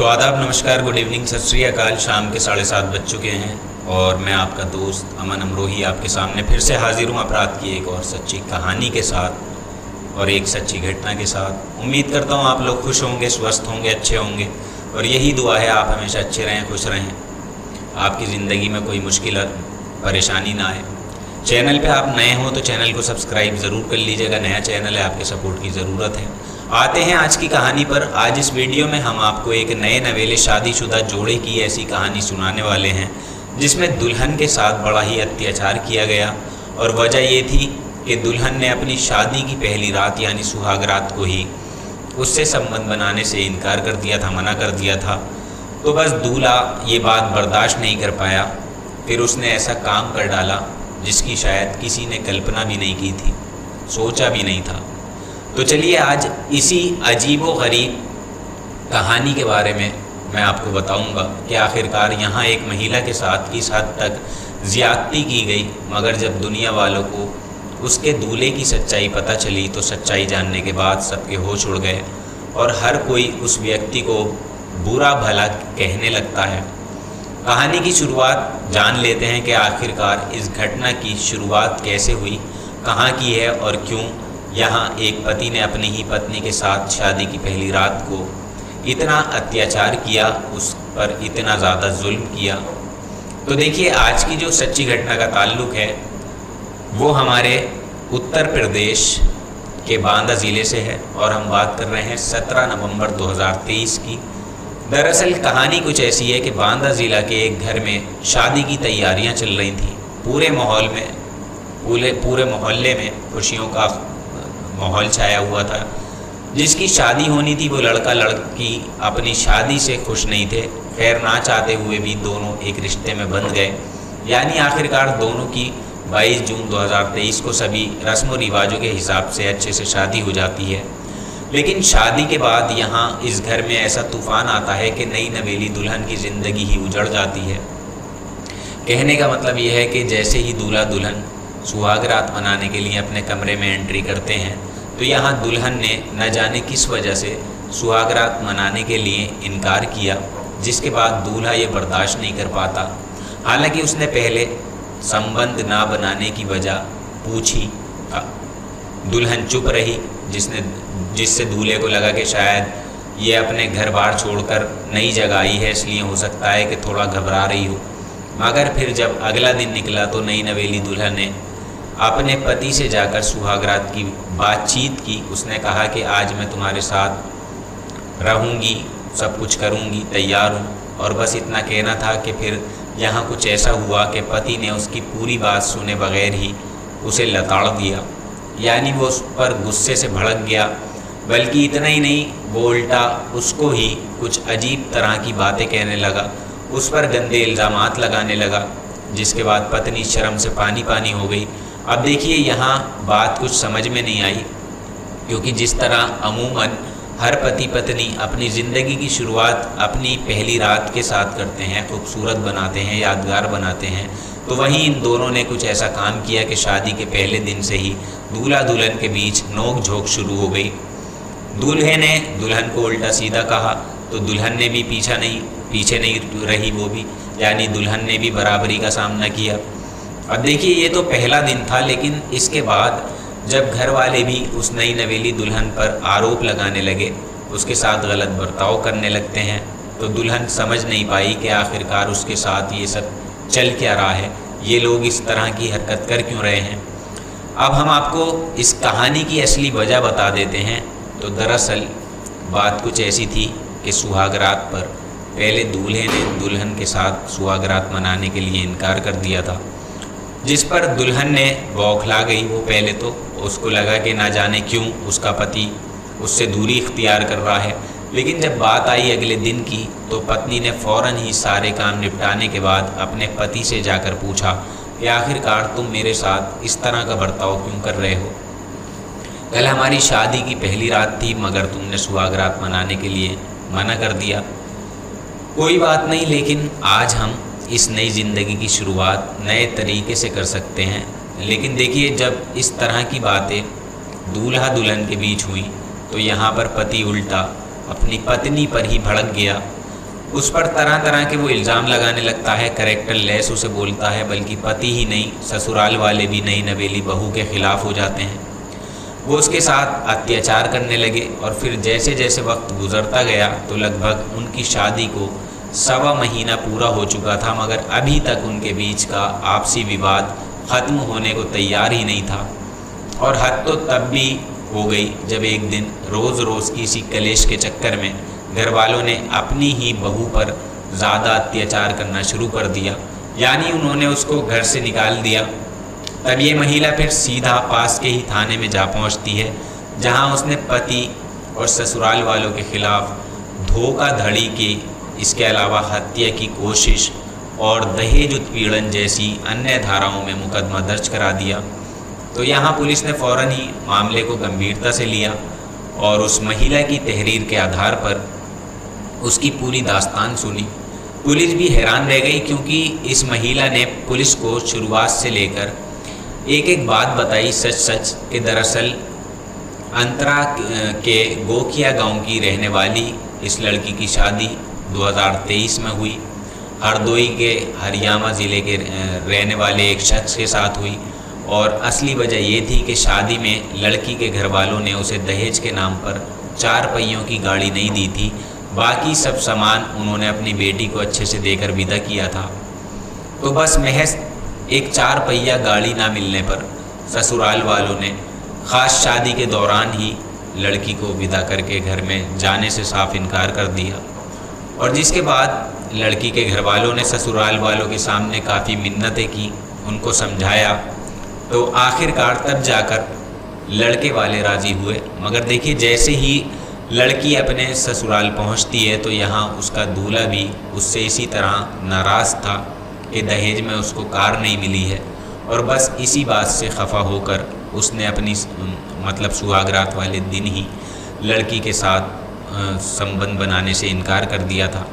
तो आदाब, नमस्कार, गुड इवनिंग, सत श्री अकाल। शाम के 7:30 बज चुके हैं और मैं आपका दोस्त अमन अमरोही आपके सामने फिर से हाजिर हूँ अपराध की एक और सच्ची कहानी के साथ और एक सच्ची घटना के साथ। उम्मीद करता हूँ आप लोग खुश होंगे, स्वस्थ होंगे, अच्छे होंगे और यही दुआ है आप हमेशा अच्छे रहें, खुश रहें, आपकी ज़िंदगी में कोई मुश्किल परेशानी ना आए। चैनल पे आप नए हों तो चैनल को सब्सक्राइब ज़रूर कर लीजिएगा। नया चैनल है, आपके सपोर्ट की ज़रूरत है। आते हैं आज की कहानी पर। आज इस वीडियो में हम आपको एक नए नवेले शादीशुदा जोड़े की ऐसी कहानी सुनाने वाले हैं जिसमें दुल्हन के साथ बड़ा ही अत्याचार किया गया और वजह ये थी कि दुल्हन ने अपनी शादी की पहली रात यानी सुहाग रात को ही उससे संबंध बनाने से इनकार कर दिया था, मना कर दिया था। तो बस दूल्हा ये बात बर्दाश्त नहीं कर पाया, फिर उसने ऐसा काम कर डाला जिसकी शायद किसी ने कल्पना भी नहीं की थी, सोचा भी नहीं था। तो चलिए आज इसी अजीबो गरीब कहानी के बारे में मैं आपको बताऊंगा कि आखिरकार यहाँ एक महिला के साथ किस हद तक ज़्यादती की गई, मगर जब दुनिया वालों को उसके दूल्हे की सच्चाई पता चली तो सच्चाई जानने के बाद सबके होश उड़ गए और हर कोई उस व्यक्ति को बुरा भला कहने लगता है। कहानी की शुरुआत जान लेते हैं कि आखिरकार इस घटना की शुरुआत कैसे हुई, कहाँ की है और क्यों यहाँ एक पति ने अपनी ही पत्नी के साथ शादी की पहली रात को इतना अत्याचार किया, उस पर इतना ज़्यादा जुल्म किया। तो देखिए आज की जो सच्ची घटना का ताल्लुक़ है वो हमारे उत्तर प्रदेश के बांदा ज़िले से है और हम बात कर रहे हैं 17 नवंबर 2023 की। दरअसल कहानी कुछ ऐसी है कि बांदा ज़िला के एक घर में शादी की तैयारियां चल रही थी। पूरे मोहल्ले में खुशियों का माहौल छाया हुआ था। जिसकी शादी होनी थी वो लड़का लड़की अपनी शादी से खुश नहीं थे। खैर ना चाहते हुए भी दोनों एक रिश्ते में बंध गए, यानी आखिरकार दोनों की 22 जून 2023 को सभी रस्म व रिवाजों के हिसाब से अच्छे से शादी हो जाती है। लेकिन शादी के बाद यहाँ इस घर में ऐसा तूफ़ान आता है कि नई नवेली दुल्हन की ज़िंदगी ही उजड़ जाती है। कहने का मतलब यह है कि जैसे ही दूल्हा दुल्हन सुहाग रात मनाने के लिए अपने कमरे में एंट्री करते हैं तो यहाँ दुल्हन ने न जाने किस वजह से सुहाग रात मनाने के लिए इनकार किया, जिसके बाद दूल्हा ये बर्दाश्त नहीं कर पाता। हालांकि उसने पहले संबंध ना बनाने की वजह पूछी, दुल्हन चुप रही, जिससे दूल्हे को लगा कि शायद ये अपने घर बार छोड़कर नई जगह आई है, इसलिए हो सकता है कि थोड़ा घबरा रही हो। मगर फिर जब अगला दिन निकला तो नई नवेली दुल्हन ने अपने पति से जाकर सुहागरात की बातचीत की। उसने कहा कि आज मैं तुम्हारे साथ रहूँगी, सब कुछ करूँगी, तैयार हूँ। और बस इतना कहना था कि फिर यहाँ कुछ ऐसा हुआ कि पति ने उसकी पूरी बात सुने बगैर ही उसे लताड़ दिया, यानी वो उस पर गुस्से से भड़क गया। बल्कि इतना ही नहीं, वो उल्टा उसको ही कुछ अजीब तरह की बातें कहने लगा, उस पर गंदे इल्ज़ामात लगाने लगा, जिसके बाद पत्नी शर्म से पानी पानी हो गई। अब देखिए यहाँ बात कुछ समझ में नहीं आई, क्योंकि जिस तरह अमूमन हर पति पत्नी अपनी ज़िंदगी की शुरुआत अपनी पहली रात के साथ करते हैं, खूबसूरत बनाते हैं, यादगार बनाते हैं, तो वहीं इन दोनों ने कुछ ऐसा काम किया कि शादी के पहले दिन से ही दूल्हा दुल्हन के बीच नोक झोंक शुरू हो गई। दूल्हे ने दुल्हन को उल्टा सीधा कहा तो दुल्हन ने भी पीछे नहीं रही, वो भी, यानी दुल्हन ने भी बराबरी का सामना किया। अब देखिए ये तो पहला दिन था, लेकिन इसके बाद जब घर वाले भी उस नई नवेली दुल्हन पर आरोप लगाने लगे, उसके साथ गलत बर्ताव करने लगते हैं, तो दुल्हन समझ नहीं पाई कि आखिरकार उसके साथ ये सब चल क्या रहा है, ये लोग इस तरह की हरकत कर क्यों रहे हैं। अब हम आपको इस कहानी की असली वजह बता देते हैं। तो दरअसल बात कुछ ऐसी थी कि सुहाग रात पर पहले दूल्हे ने दुल्हन के साथ सुहाग रात मनाने के लिए इनकार कर दिया था, जिस पर दुल्हन ने बौखला गई। वो पहले तो उसको लगा कि ना जाने क्यों उसका पति उससे दूरी इख्तियार कर रहा है, लेकिन जब बात आई अगले दिन की तो पत्नी ने फ़ौरन ही सारे काम निपटाने के बाद अपने पति से जाकर पूछा कि आखिरकार तुम मेरे साथ इस तरह का बर्ताव क्यों कर रहे हो। कल हमारी शादी की पहली रात थी, मगर तुमने सुहाग रात मनाने के लिए मना कर दिया। कोई बात नहीं, लेकिन आज हम इस नई ज़िंदगी की शुरुआत नए तरीके से कर सकते हैं। लेकिन देखिए जब इस तरह की बातें दूल्हा दुल्हन के बीच हुई तो यहाँ पर पति उल्टा अपनी पत्नी पर ही भड़क गया। उस पर तरह तरह के वो इल्ज़ाम लगाने लगता है, कैरेक्टर लेस उसे बोलता है, बल्कि पति ही नहीं ससुराल वाले भी नई नवेली बहू के ख़िलाफ़ हो जाते हैं। वो उसके साथ अत्याचार करने लगे और फिर जैसे जैसे वक्त गुज़रता गया तो लगभग उनकी शादी को 1.25 महीना पूरा हो चुका था, मगर अभी तक उनके बीच का आपसी विवाद ख़त्म होने को तैयार ही नहीं था। और हद तो तब भी हो गई जब एक दिन रोज़ रोज़ की इसी कलेश के चक्कर में घर वालों ने अपनी ही बहू पर ज़्यादा अत्याचार करना शुरू कर दिया, यानी उन्होंने उसको घर से निकाल दिया। तब ये महिला फिर सीधा पास के ही थाने में जा पहुंचती है, जहां उसने पति और ससुराल वालों के खिलाफ धोखाधड़ी की, इसके अलावा हत्या की कोशिश और दहेज उत्पीड़न जैसी अन्य धाराओं में मुकदमा दर्ज करा दिया। तो यहाँ पुलिस ने फ़ौरन ही मामले को गंभीरता से लिया और उस महिला की तहरीर के आधार पर उसकी पूरी दास्तान सुनी। पुलिस भी हैरान रह गई, क्योंकि इस महिला ने पुलिस को शुरुआत से लेकर एक एक बात बताई सच सच कि दरअसल अंतरा के गोखिया गांव की रहने वाली इस लड़की की शादी 2023 में हुई, हरदोई के हरियाणा ज़िले के रहने वाले एक शख्स के साथ हुई। और असली वजह ये थी कि शादी में लड़की के घर वालों ने उसे दहेज के नाम पर 4 पहियों की गाड़ी नहीं दी थी, बाकी सब सामान उन्होंने अपनी बेटी को अच्छे से देकर विदा किया था। तो बस महज एक 4 पहिया गाड़ी ना मिलने पर ससुराल वालों ने ख़ास शादी के दौरान ही लड़की को विदा करके घर में जाने से साफ इनकार कर दिया। और जिसके बाद लड़की के घर वालों ने ससुराल वालों के सामने काफ़ी मिन्नतें की, उनको समझाया, तो आखिरकार तब जाकर लड़के वाले राज़ी हुए। मगर देखिए, जैसे ही लड़की अपने ससुराल पहुंचती है तो यहाँ उसका दूल्हा भी उससे इसी तरह नाराज़ था कि दहेज में उसको कार नहीं मिली है, और बस इसी बात से खफा होकर उसने अपनी मतलब सुहागरात वाले दिन ही लड़की के साथ संबंध बनाने से इनकार कर दिया था।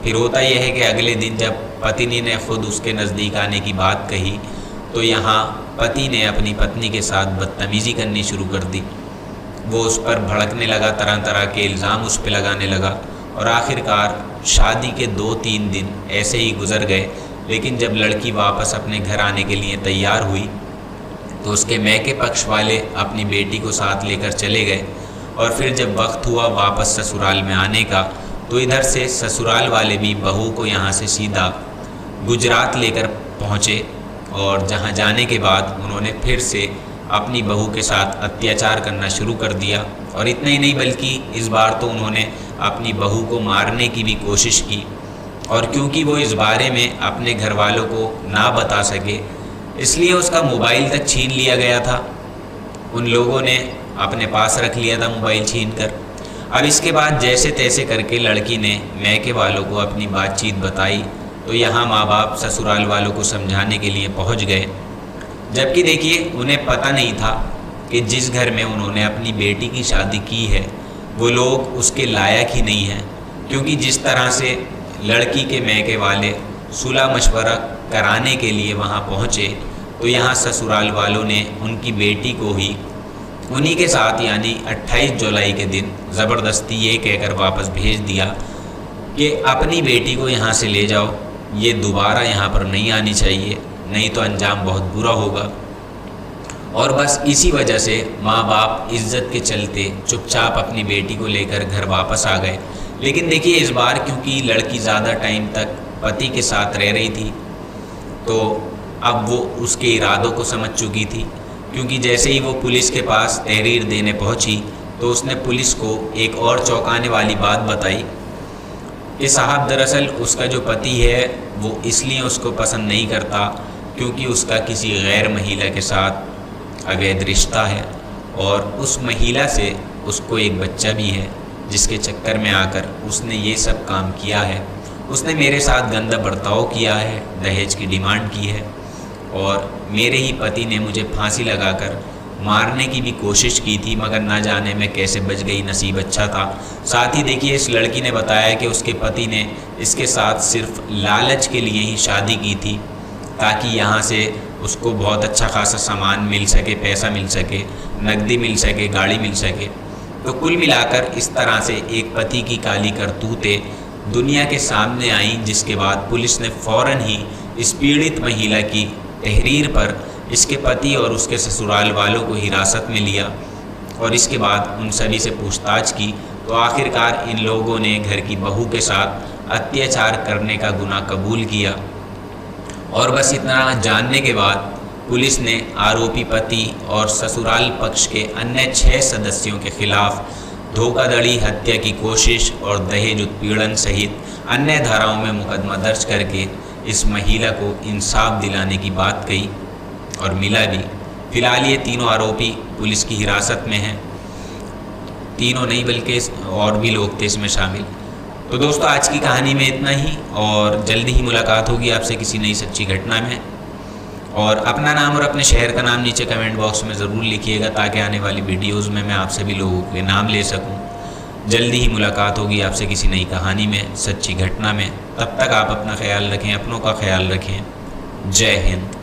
फिर होता यह है कि अगले दिन जब पत्नी ने खुद उसके नज़दीक आने की बात कही तो यहाँ पति ने अपनी पत्नी के साथ बदतमीज़ी करनी शुरू कर दी। वो उस पर भड़कने लगा, तरह तरह के इल्ज़ाम उस पर लगाने लगा, और आखिरकार शादी के 2-3 दिन ऐसे ही गुजर गए। लेकिन जब लड़की वापस अपने घर आने के लिए तैयार हुई तो उसके मैके पक्ष वाले अपनी बेटी को साथ लेकर चले गए। और फिर जब वक्त हुआ वापस ससुराल में आने का तो इधर से ससुराल वाले भी बहू को यहाँ से सीधा गुजरात लेकर पहुँचे, और जहाँ जाने के बाद उन्होंने फिर से अपनी बहू के साथ अत्याचार करना शुरू कर दिया। और इतना ही नहीं, बल्कि इस बार तो उन्होंने अपनी बहू को मारने की भी कोशिश की। और क्योंकि वो इस बारे में अपने घर वालों को ना बता सके, इसलिए उसका मोबाइल तक छीन लिया गया था। उन लोगों ने अपने पास रख लिया था मोबाइल छीन कर। अब इसके बाद जैसे तैसे करके लड़की ने मैके वालों को अपनी बातचीत बताई, तो यहाँ माँ बाप ससुराल वालों को समझाने के लिए पहुँच गए। जबकि देखिए, उन्हें पता नहीं था कि जिस घर में उन्होंने अपनी बेटी की शादी की है वो लोग उसके लायक ही नहीं हैं, क्योंकि जिस तरह से लड़की के मैके वाले सुलह मशवरा कराने के लिए वहाँ पहुँचे, तो यहाँ ससुराल वालों ने उनकी बेटी को ही उन्हीं के साथ यानी 28 जुलाई के दिन ज़बरदस्ती ये कहकर वापस भेज दिया कि अपनी बेटी को यहाँ से ले जाओ, ये दोबारा यहाँ पर नहीं आनी चाहिए, नहीं तो अंजाम बहुत बुरा होगा। और बस इसी वजह से माँ बाप इज़्ज़त के चलते चुपचाप अपनी बेटी को लेकर घर वापस आ गए। लेकिन देखिए, इस बार क्योंकि लड़की ज़्यादा टाइम तक पति के साथ रह रही थी, तो अब वो उसके इरादों को समझ चुकी थी। क्योंकि जैसे ही वो पुलिस के पास तहरीर देने पहुंची तो उसने पुलिस को एक और चौंकाने वाली बात बताई कि साहब, दरअसल उसका जो पति है वो इसलिए उसको पसंद नहीं करता क्योंकि उसका किसी गैर महिला के साथ अवैध रिश्ता है, और उस महिला से उसको एक बच्चा भी है, जिसके चक्कर में आकर उसने ये सब काम किया है। उसने मेरे साथ गंदा बर्ताव किया है, दहेज की डिमांड की है, और मेरे ही पति ने मुझे फांसी लगाकर मारने की भी कोशिश की थी, मगर ना जाने में कैसे बच गई, नसीब अच्छा था। साथ ही देखिए, इस लड़की ने बताया कि उसके पति ने इसके साथ सिर्फ लालच के लिए ही शादी की थी, ताकि यहाँ से उसको बहुत अच्छा खासा सामान मिल सके, पैसा मिल सके, नकदी मिल सके, गाड़ी मिल सके। तो कुल मिलाकर इस तरह से एक पति की काली करतूतें दुनिया के सामने आई, जिसके बाद पुलिस ने फ़ौरन ही इस पीड़ित महिला की तहरीर पर इसके पति और उसके ससुराल वालों को हिरासत में लिया और इसके बाद उन सभी से पूछताछ की। तो आखिरकार इन लोगों ने घर की बहू के साथ अत्याचार करने का गुनाह कबूल किया और बस इतना जानने के बाद पुलिस ने आरोपी पति और ससुराल पक्ष के अन्य 6 सदस्यों के खिलाफ धोखाधड़ी, हत्या की कोशिश और दहेज उत्पीड़न सहित अन्य धाराओं में मुकदमा दर्ज करके इस महिला को इंसाफ दिलाने की बात कही और मिला भी। फिलहाल ये तीनों आरोपी पुलिस की हिरासत में हैं। तीनों नहीं बल्कि और भी लोग थे इसमें शामिल। तो दोस्तों आज की कहानी में इतना ही और जल्दी ही मुलाकात होगी आपसे किसी नई सच्ची घटना में। और अपना नाम और अपने शहर का नाम नीचे कमेंट बॉक्स में ज़रूर लिखिएगा ताकि आने वाली वीडियोज़ में मैं आप सभी लोगों के नाम ले सकूं। जल्दी ही मुलाकात होगी आपसे किसी नई कहानी में, सच्ची घटना में। तब तक आप अपना ख्याल रखें, अपनों का ख्याल रखें। जय हिंद।